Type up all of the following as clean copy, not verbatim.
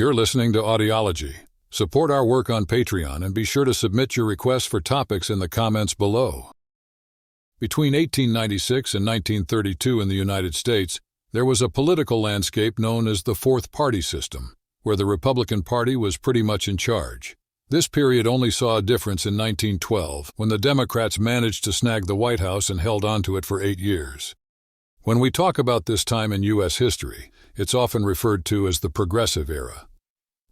You're listening to Audiology. Support our work on Patreon and be sure to submit your requests for topics in the comments below. Between 1896 and 1932 in the United States, there was a political landscape known as the Fourth Party System, where the Republican Party was pretty much in charge. This period only saw a difference in 1912, when the Democrats managed to snag the White House and held on to it for 8 years. When we talk about this time in U.S. history, it's often referred to as the Progressive Era.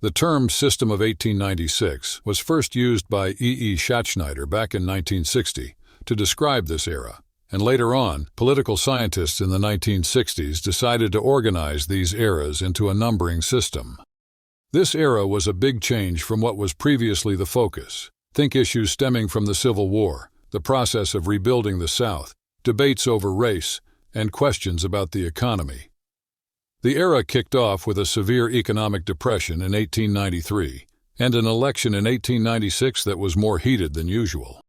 The term System of 1896 was first used by E. Schattschneider back in 1960 to describe this era, and later on, political scientists in the 1960s decided to organize these eras into a numbering system. This era was a big change from what was previously the focus. Think issues stemming from the Civil War, the process of rebuilding the South, debates over race, and questions about the economy. The era kicked off with a severe economic depression in 1893 and an election in 1896 that was more heated than usual.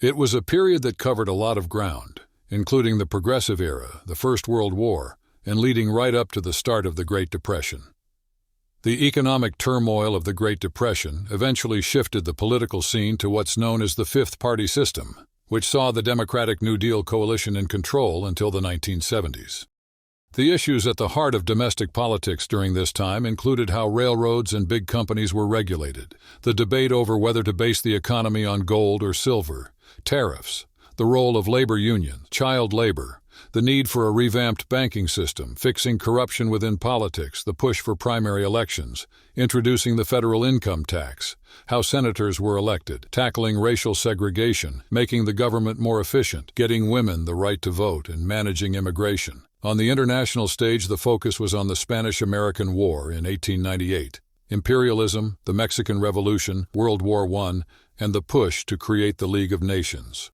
It was a period that covered a lot of ground, including the Progressive Era, the First World War, and leading right up to the start of the Great Depression. The economic turmoil of the Great Depression eventually shifted the political scene to what's known as the Fifth Party System, which saw the Democratic New Deal coalition in control until the 1970s. The issues at the heart of domestic politics during this time included how railroads and big companies were regulated, the debate over whether to base the economy on gold or silver, tariffs, the role of labor unions, child labor, the need for a revamped banking system, fixing corruption within politics, the push for primary elections, introducing the federal income tax, how senators were elected, tackling racial segregation, making the government more efficient, getting women the right to vote, and managing immigration. On the international stage, the focus was on the Spanish-American War in 1898, imperialism, the Mexican Revolution, World War I, and the push to create the League of Nations.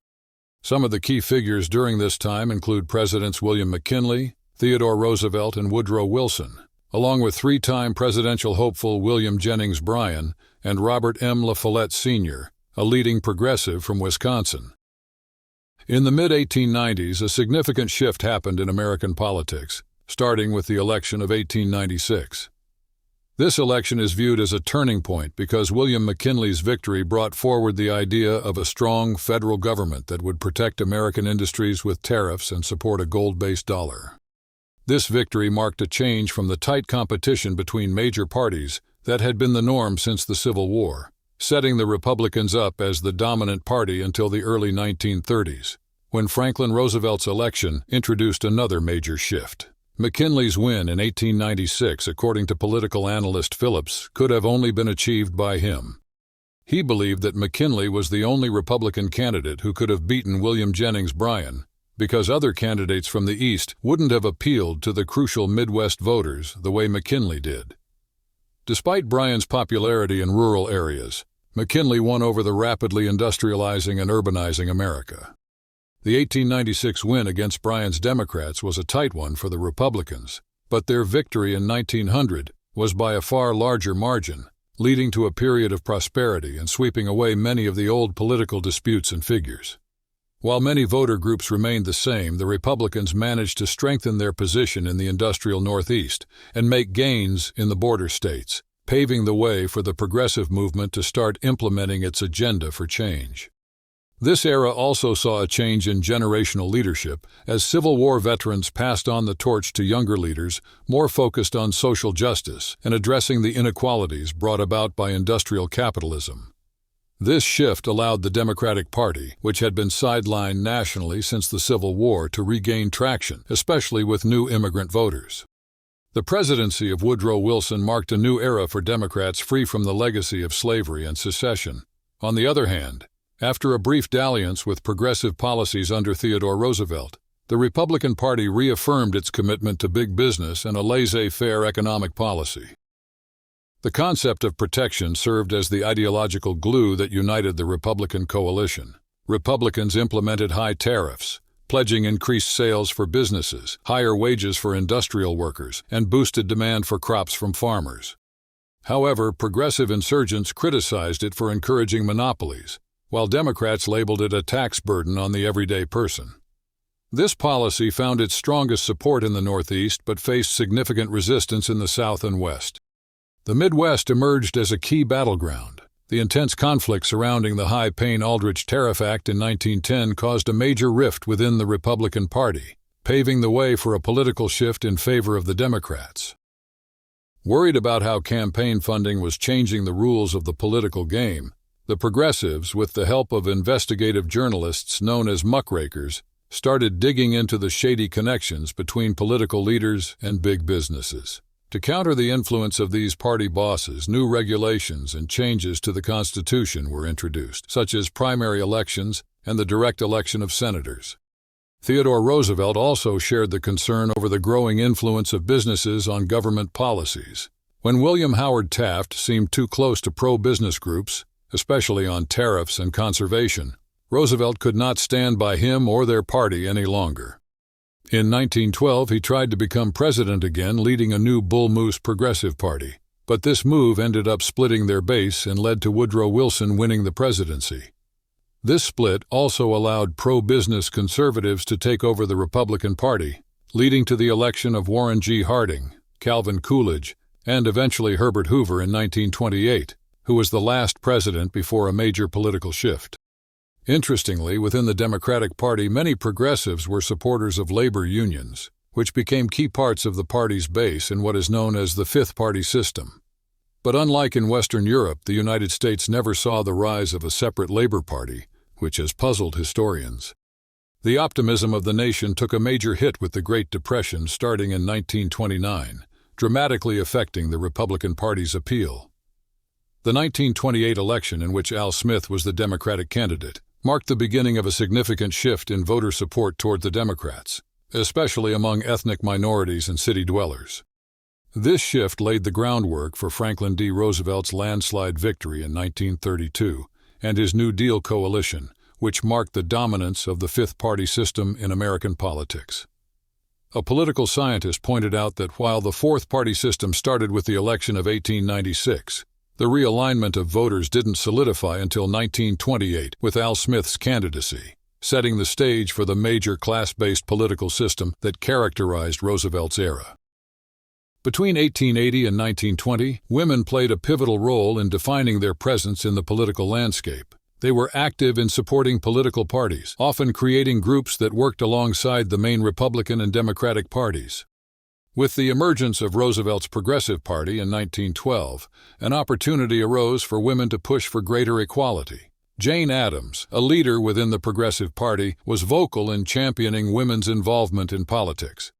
Some of the key figures during this time include Presidents William McKinley, Theodore Roosevelt, and Woodrow Wilson, along with three-time presidential hopeful William Jennings Bryan and Robert M. La Follette Sr., a leading progressive from Wisconsin. In the mid-1890s, a significant shift happened in American politics, starting with the election of 1896. This election is viewed as a turning point because William McKinley's victory brought forward the idea of a strong federal government that would protect American industries with tariffs and support a gold-based dollar. This victory marked a change from the tight competition between major parties that had been the norm since the Civil War, setting the Republicans up as the dominant party until the early 1930s, when Franklin Roosevelt's election introduced another major shift. McKinley's win in 1896, according to political analyst Phillips, could have only been achieved by him. He believed that McKinley was the only Republican candidate who could have beaten William Jennings Bryan, because other candidates from the East wouldn't have appealed to the crucial Midwest voters the way McKinley did. Despite Bryan's popularity in rural areas, McKinley won over the rapidly industrializing and urbanizing America. The 1896 win against Bryan's Democrats was a tight one for the Republicans, but their victory in 1900 was by a far larger margin, leading to a period of prosperity and sweeping away many of the old political disputes and figures. While many voter groups remained the same, the Republicans managed to strengthen their position in the industrial Northeast and make gains in the border states, paving the way for the progressive movement to start implementing its agenda for change. This era also saw a change in generational leadership as Civil War veterans passed on the torch to younger leaders more focused on social justice and addressing the inequalities brought about by industrial capitalism. This shift allowed the Democratic Party, which had been sidelined nationally since the Civil War, to regain traction, especially with new immigrant voters. The presidency of Woodrow Wilson marked a new era for Democrats free from the legacy of slavery and secession. On the other hand, after a brief dalliance with progressive policies under Theodore Roosevelt, the Republican Party reaffirmed its commitment to big business and a laissez-faire economic policy. The concept of protection served as the ideological glue that united the Republican coalition. Republicans implemented high tariffs, pledging increased sales for businesses, higher wages for industrial workers, and boosted demand for crops from farmers. However, progressive insurgents criticized it for encouraging monopolies, while Democrats labeled it a tax burden on the everyday person. This policy found its strongest support in the Northeast but faced significant resistance in the South and West. The Midwest emerged as a key battleground. The intense conflict surrounding the High Payne-Aldrich Tariff Act in 1910 caused a major rift within the Republican Party, paving the way for a political shift in favor of the Democrats. Worried about how campaign funding was changing the rules of the political game, the progressives, with the help of investigative journalists known as muckrakers, started digging into the shady connections between political leaders and big businesses. To counter the influence of these party bosses, new regulations and changes to the Constitution were introduced, such as primary elections and the direct election of senators. Theodore Roosevelt also shared the concern over the growing influence of businesses on government policies. When William Howard Taft seemed too close to pro-business groups, especially on tariffs and conservation, Roosevelt could not stand by him or their party any longer. In 1912, he tried to become president again, leading a new Bull Moose Progressive Party, but this move ended up splitting their base and led to Woodrow Wilson winning the presidency. This split also allowed pro-business conservatives to take over the Republican Party, leading to the election of Warren G. Harding, Calvin Coolidge, and eventually Herbert Hoover in 1928, who was the last president before a major political shift. Interestingly, within the Democratic Party, many progressives were supporters of labor unions, which became key parts of the party's base in what is known as the Fifth Party system. But unlike in Western Europe, the United States never saw the rise of a separate labor party, which has puzzled historians. The optimism of the nation took a major hit with the Great Depression starting in 1929, dramatically affecting the Republican Party's appeal. The 1928 election, in which Al Smith was the Democratic candidate, marked the beginning of a significant shift in voter support toward the Democrats, especially among ethnic minorities and city dwellers. This shift laid the groundwork for Franklin D. Roosevelt's landslide victory in 1932 and his New Deal coalition, which marked the dominance of the Fifth Party system in American politics. A political scientist pointed out that while the Fourth Party system started with the election of 1896, the realignment of voters didn't solidify until 1928 with Al Smith's candidacy, setting the stage for the major class-based political system that characterized Roosevelt's era. Between 1880 and 1920, women played a pivotal role in defining their presence in the political landscape. They were active in supporting political parties, often creating groups that worked alongside the main Republican and Democratic parties. With the emergence of Roosevelt's Progressive Party in 1912, an opportunity arose for women to push for greater equality. Jane Addams, a leader within the Progressive Party, was vocal in championing women's involvement in politics.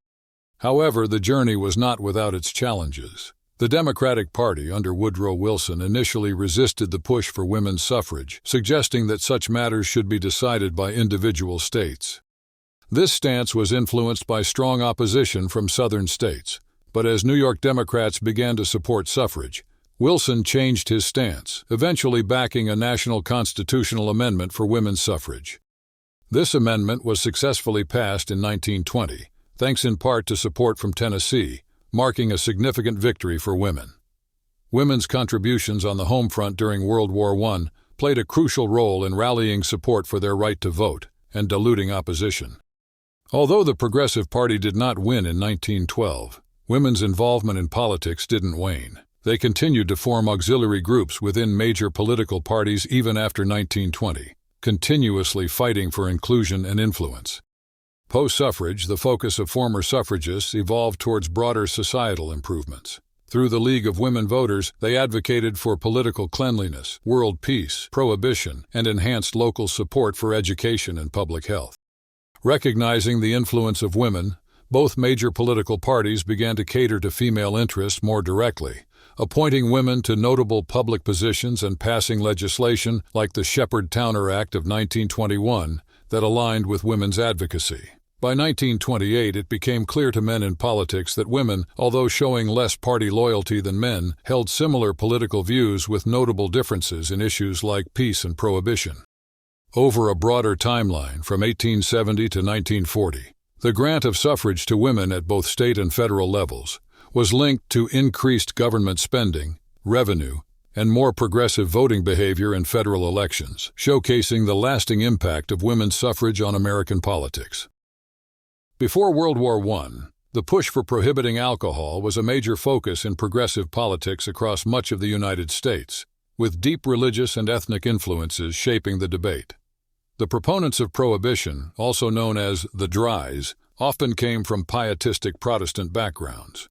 However, the journey was not without its challenges. The Democratic Party under Woodrow Wilson initially resisted the push for women's suffrage, suggesting that such matters should be decided by individual states. This stance was influenced by strong opposition from southern states, but as New York Democrats began to support suffrage, Wilson changed his stance, eventually backing a national constitutional amendment for women's suffrage. This amendment was successfully passed in 1920, thanks in part to support from Tennessee, marking a significant victory for women. Women's contributions on the home front during World War I played a crucial role in rallying support for their right to vote and diluting opposition. Although the Progressive Party did not win in 1912, women's involvement in politics didn't wane. They continued to form auxiliary groups within major political parties even after 1920, continuously fighting for inclusion and influence. Post-suffrage, the focus of former suffragists evolved towards broader societal improvements. Through the League of Women Voters, they advocated for political cleanliness, world peace, prohibition, and enhanced local support for education and public health. Recognizing the influence of women, both major political parties began to cater to female interests more directly, appointing women to notable public positions and passing legislation like the Shepard-Towner Act of 1921 that aligned with women's advocacy. By 1928, it became clear to men in politics that women, although showing less party loyalty than men, held similar political views with notable differences in issues like peace and prohibition. Over a broader timeline, from 1870 to 1940, the grant of suffrage to women at both state and federal levels was linked to increased government spending, revenue, and more progressive voting behavior in federal elections, showcasing the lasting impact of women's suffrage on American politics. Before World War I, The push for prohibiting alcohol was a major focus in progressive politics across much of the United States, with deep religious and ethnic influences shaping the debate. The proponents of prohibition, also known as the Dries, often came from pietistic Protestant backgrounds.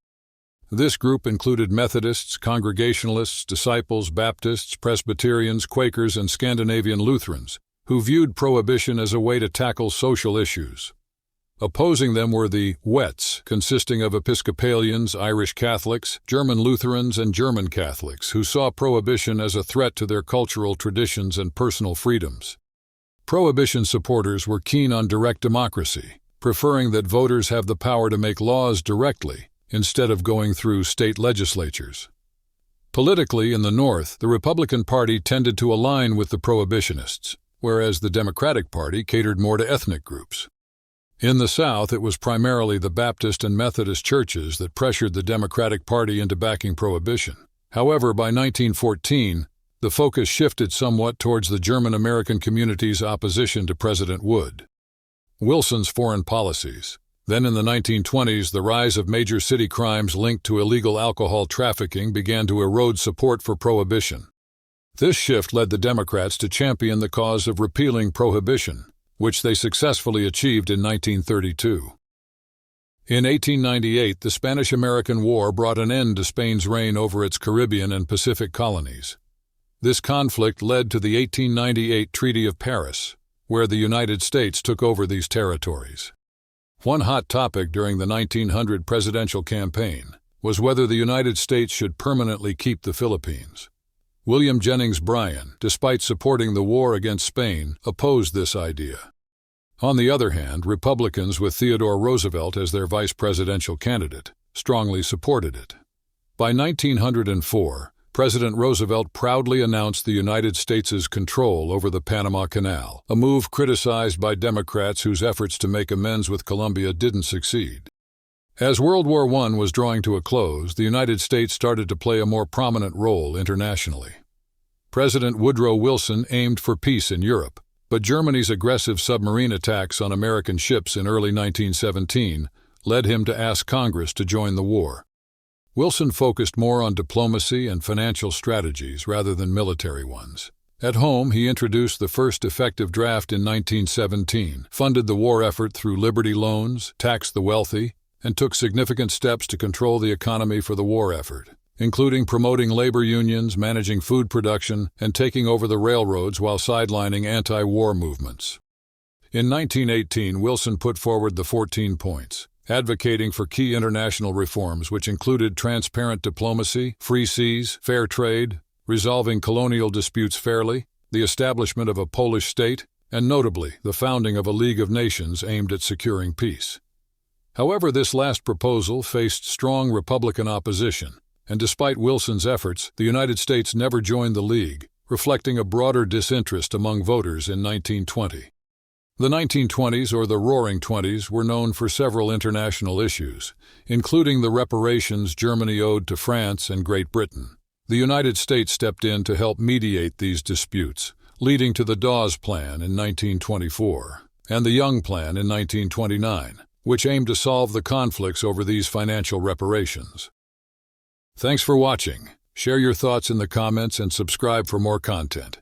This group included Methodists, Congregationalists, Disciples, Baptists, Presbyterians, Quakers, and Scandinavian Lutherans, who viewed prohibition as a way to tackle social issues. Opposing them were the Wets, consisting of Episcopalians, Irish Catholics, German Lutherans, and German Catholics, who saw prohibition as a threat to their cultural traditions and personal freedoms. Prohibition supporters were keen on direct democracy, preferring that voters have the power to make laws directly, instead of going through state legislatures. Politically, in the North, the Republican Party tended to align with the prohibitionists, whereas the Democratic Party catered more to ethnic groups. In the South, it was primarily the Baptist and Methodist churches that pressured the Democratic Party into backing prohibition. However, by 1914, the focus shifted somewhat towards the German-American community's opposition to President Wilson's foreign policies. Then in the 1920s, the rise of major city crimes linked to illegal alcohol trafficking began to erode support for prohibition. This shift led the Democrats to champion the cause of repealing prohibition, which they successfully achieved in 1932. In 1898, the Spanish-American War brought an end to Spain's reign over its Caribbean and Pacific colonies. This conflict led to the 1898 Treaty of Paris, where the United States took over these territories. One hot topic during the 1900 presidential campaign was whether the United States should permanently keep the Philippines. William Jennings Bryan, despite supporting the war against Spain, opposed this idea. On the other hand, Republicans with Theodore Roosevelt as their vice presidential candidate strongly supported it. By 1904, President Roosevelt proudly announced the United States' control over the Panama Canal, a move criticized by Democrats whose efforts to make amends with Colombia didn't succeed. As World War I was drawing to a close, the United States started to play a more prominent role internationally. President Woodrow Wilson aimed for peace in Europe, but Germany's aggressive submarine attacks on American ships in early 1917 led him to ask Congress to join the war. Wilson focused more on diplomacy and financial strategies rather than military ones. At home, he introduced the first effective draft in 1917, funded the war effort through Liberty loans, taxed the wealthy, and took significant steps to control the economy for the war effort, including promoting labor unions, managing food production, and taking over the railroads while sidelining anti-war movements. In 1918, Wilson put forward the 14 points, advocating for key international reforms which included transparent diplomacy, free seas, fair trade, resolving colonial disputes fairly, the establishment of a Polish state, and notably, the founding of a League of Nations aimed at securing peace. However, this last proposal faced strong Republican opposition, and despite Wilson's efforts, the United States never joined the League, reflecting a broader disinterest among voters in 1920. The 1920s, or the Roaring Twenties, were known for several international issues, including the reparations Germany owed to France and Great Britain. The United States stepped in to help mediate these disputes, leading to the Dawes Plan in 1924 and the Young Plan in 1929, which aimed to solve the conflicts over these financial reparations. Thanks for watching. Share your thoughts in the comments and subscribe for more content.